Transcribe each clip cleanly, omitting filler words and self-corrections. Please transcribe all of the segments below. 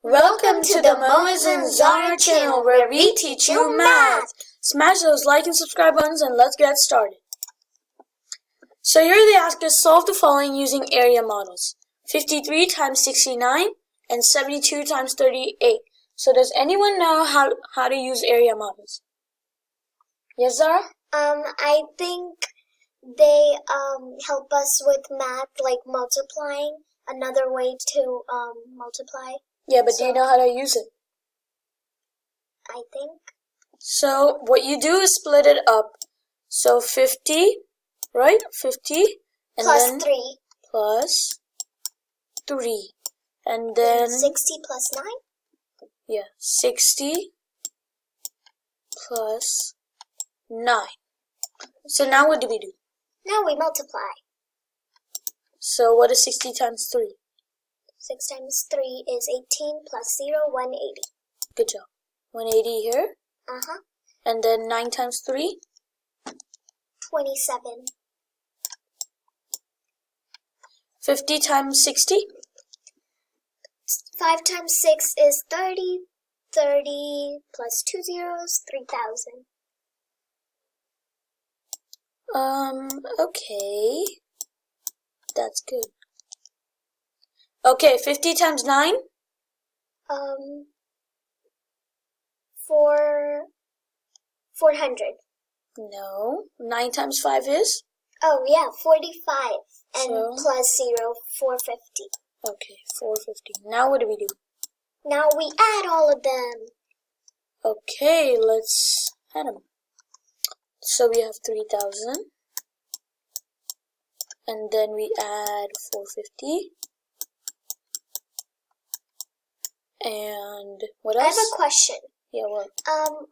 Welcome to the Moiz and Zahra channel where we teach you math. Smash those like and subscribe buttons and let's get started. So here they ask us solve the following using area models. 53 times 69 and 72 times 38. So does anyone know how to use area models? Yes, Zahra? I think they help us with math, like multiplying, another way to multiply. Yeah, but do you know how to use it? I think. So what you do is split it up. So 50, right? 50. And plus then 3. Plus 3. And then 60 plus 9? Yeah, 60 plus 9. So now what do we do? Now we multiply. So what is 60 times 3? 6 times 3 is 18 plus 0, 180. Good job. 180 here. Uh-huh. And then 9 times 3? 27. 50 times 60? 5 times 6 is 30. 30 plus 2 zeros, 3,000. Okay. That's good. Okay, 50 times 9? 400. No. 9 times 5 is? Oh, yeah, 45. And So? plus 0, 450. Okay, 450. Now what do we do? Now we add all of them. Okay, let's add them. So we have 3,000. And then we add 450. And what else? I have a question. Yeah, what?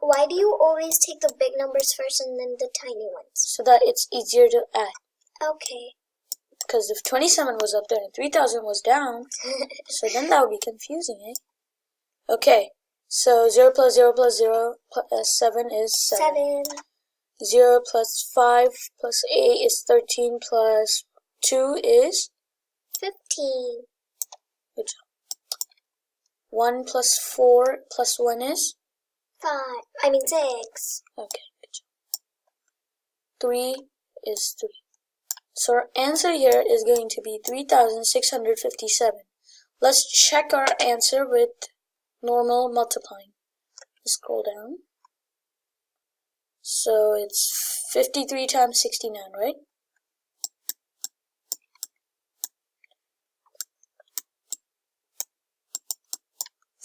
Why do you always take the big numbers first and then the tiny ones? So that it's easier to add. Okay. Because if 27 was up there and 3,000 was down, so then that would be confusing, eh? Okay, so 0 plus 0 plus 0 plus 7 is 7. 0 plus 5 plus 8 is 13 plus 2 is? 15. Good job. 1 plus 4 plus 1 is? 6. Okay, good job. 3 is 3. So our answer here is going to be 3,657. Let's check our answer with normal multiplying. Let's scroll down. So it's 53 times 69, right?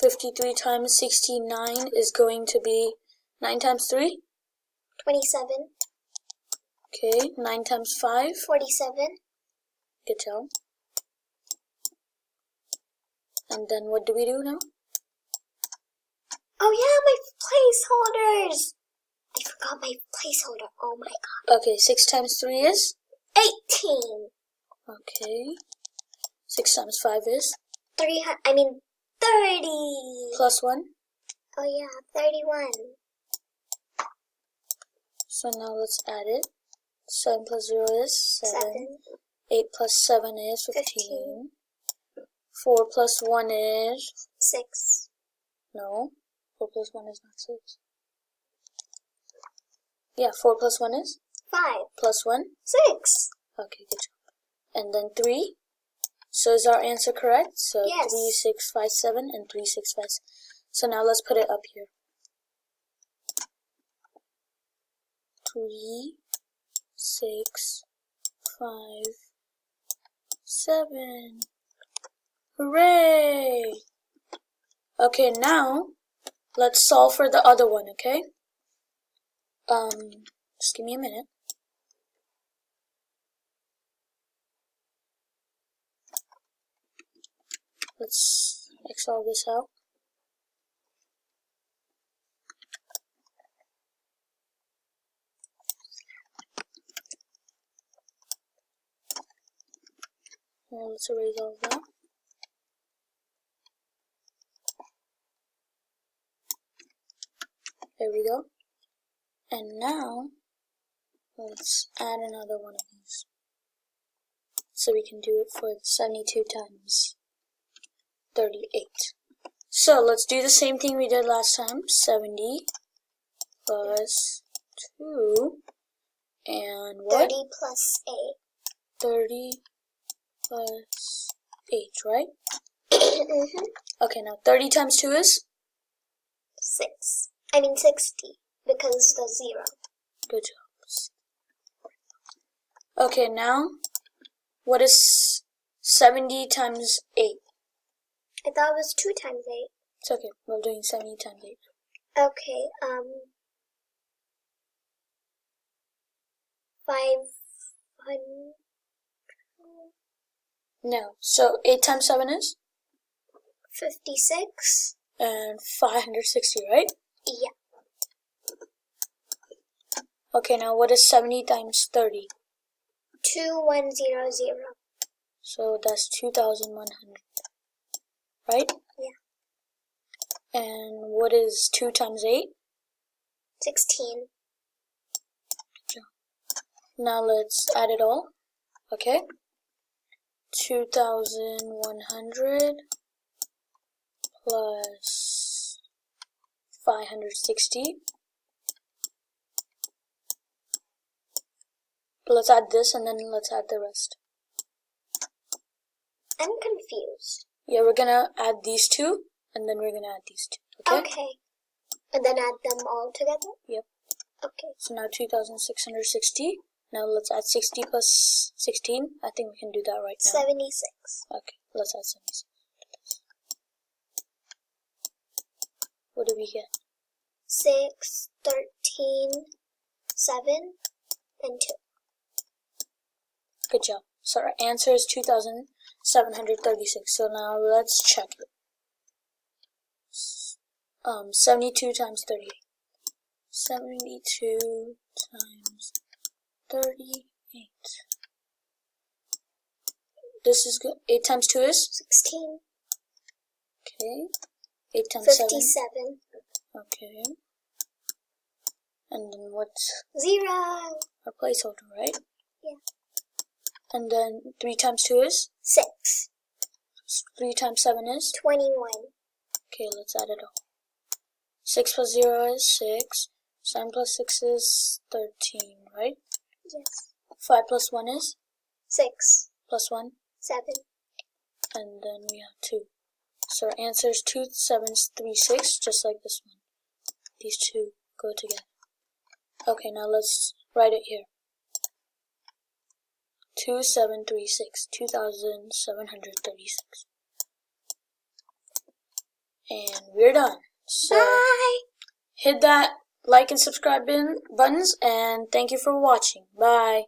$53 times 69 is going to be 9 times 3? 27. Okay, 9 times 5? 47. Good job. And then what do we do now? Oh yeah, my placeholders! I forgot my placeholder. Oh my god. Okay, 6 times 3 is? 18. Okay. 6 times 5 is? 30. Plus 1? Oh yeah, 31. So now let's add it. 7 plus 0 is 7. 8 plus 7 is 15. 4 plus 1 is? 6. No. 4 plus 1 is not 6. Yeah, 4 plus 1 is? 5. Plus 1? 6. Okay, good job. And then 3. So is our answer correct? So yes. 3657 and 3657. So now let's put it up here. 3, 6, 5, 7. Hooray! Okay, now let's solve for the other one, okay? Just give me a minute. Let's X all this out. Now let's erase all of that. There we go. And now, let's add another one of these. So we can do it for 72 times 38. So let's do the same thing we did last time. 70 plus 2 and what? 30 plus 8. 30 plus 8, right? Mm-hmm. Okay, now 30 times 2 is? 60, because the 0. Good job. Okay, now, what is 70 times 8? I thought it was 2 times 8. It's okay, we're doing 70 times 8. Okay, 500. No, so 8 times 7 is? 56. And 560, right? Yeah. Okay, now what is 70 times 30? 2100. So that's 2,100, right? Yeah. And what is 2 times 8? 16. Now let's add it all, okay? 2,100 plus 560. Let's add this and then let's add the rest. I'm confused. Yeah, we're gonna add these two and then we're gonna add these two, okay? Okay. And then add them all together? Yep. Okay. So now 2,660. Now let's add 60 plus 16. I think we can do that right now. 76. Okay, let's add 76. What do we get? 6, 13, 7, and 2. Good job. So our answer is 2,736. So now let's check it. 72 times 38. 72 times 38. This is good. 8 times 2 is? 16. Okay. 8 times 57. 7. Okay. And then what's 0. our placeholder, right? Yeah. And then 3 times 2 is? 6. 3 times 7 is? 21. Okay, let's add it all. 6 plus 0 is 6. 7 plus 6 is 13, right? Yes. 5 plus 1 is? 6. Plus 1. 7. And then we have 2. So our answer is 2736, just like this one. These two go together. Okay, now let's write it here. 2736, 2736. And we're done. So Bye! hit that like and subscribe buttons, and thank you for watching. Bye.